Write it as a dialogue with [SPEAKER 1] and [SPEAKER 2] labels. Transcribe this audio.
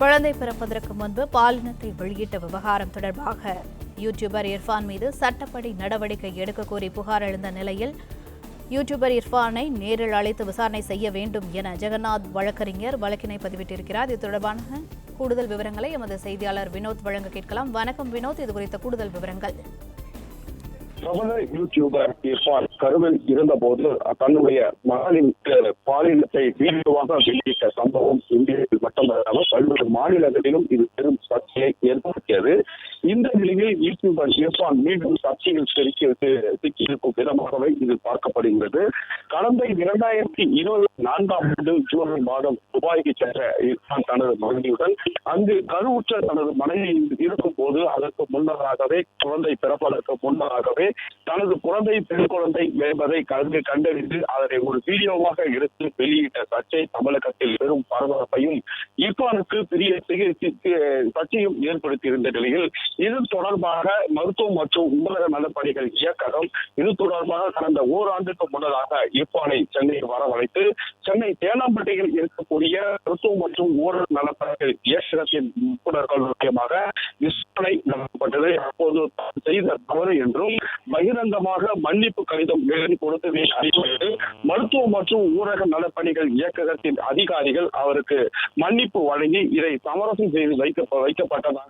[SPEAKER 1] குழந்தை பிறப்பதற்கு முன்பு பாலினத்தை வெளியிட்ட விவகாரம் தொடர்பாக யூடியூபர் இர்ஃபான் மீது சட்டப்படி நடவடிக்கை எடுக்க கோரி புகார் எழுந்த நிலையில் யூடியூபர் இர்ஃபானை நேரில் அழைத்து விசாரணை செய்ய வேண்டும் என ஜெகநாத் வழக்கறிஞர் வழக்கினை பதிவிட்டிருக்கிறார். இது தொடர்பான கூடுதல் விவரங்களை எமது செய்தியாளர் வினோத் வழங்க கேட்கலாம். வணக்கம் வினோத், இது குறித்த கூடுதல் விவரங்கள்.
[SPEAKER 2] பிரபல யூடியூபர் இர்ஃபான் கருவில் இருந்தபோது தன்னுடைய மகளின் பாலினத்தை வீடியோவாக வெளியிட்ட சம்பவம் இந்தியாவில் மட்டுமல்லாமல் பல்வேறு மாநிலங்களிலும் இது பெரும் சர்ச்சையை ஏற்படுத்தியது. இந்த நிலையில் யூடியூபர் இர்ஃபான் மீண்டும் சர்ச்சையில் சிக்கியிருக்கும் விதமாகவே இது பார்க்கப்படுகிறது. கடந்த 2024 ஜூலை மாதம் துபாய்க்கு சென்ற இர்ஃபான் தனது மனைவியுடன் அங்கு கருவுற்ற தனது மனைவி இருக்கும் போது அதற்கு முன்னதாகவே குழந்தை பிறப்பதற்கு முன்னதாகவே தனது குழந்தை பெண் குழந்தை என்பதை கண்டறிந்து அதனை ஒரு வீடியோவாக எடுத்து வெளியிட்ட சர்ச்சை தமிழகத்தில் பெரும் பரபரப்பையும் இர்ஃபானுக்கு பெரிய சர்ச்சையும் ஏற்படுத்தியிருந்த நிலையில் இது தொடர்பாக மருத்துவம் மற்றும் ஊரக நலப்பணிகள் இயக்ககம் இது தொடர்பாக கடந்த ஓராண்டுக்கு முன்னதாக இர்ஃபானை சென்னையில் வரவழைத்து சென்னை தேனாம்பேட்டையில் இருக்கக்கூடிய மருத்துவம் மற்றும் ஊரக நலப்பணிகள் இயக்ககத்தின் நிபுணர்கள் மூலமாக விசாரணை நடத்தப்பட்டது. அப்போது செய்த தவறு என்றும் பகிரங்கமாக மன்னிப்பு கடிதம் எழுதி கொடுத்ததை அறிவித்து மருத்துவம் மற்றும் ஊரக நலப்பணிகள் இயக்ககத்தின் அதிகாரிகள் அவருக்கு மன்னிப்பு வழங்கி இதை சமரசம் செய்து வைக்கப்பட்டதாக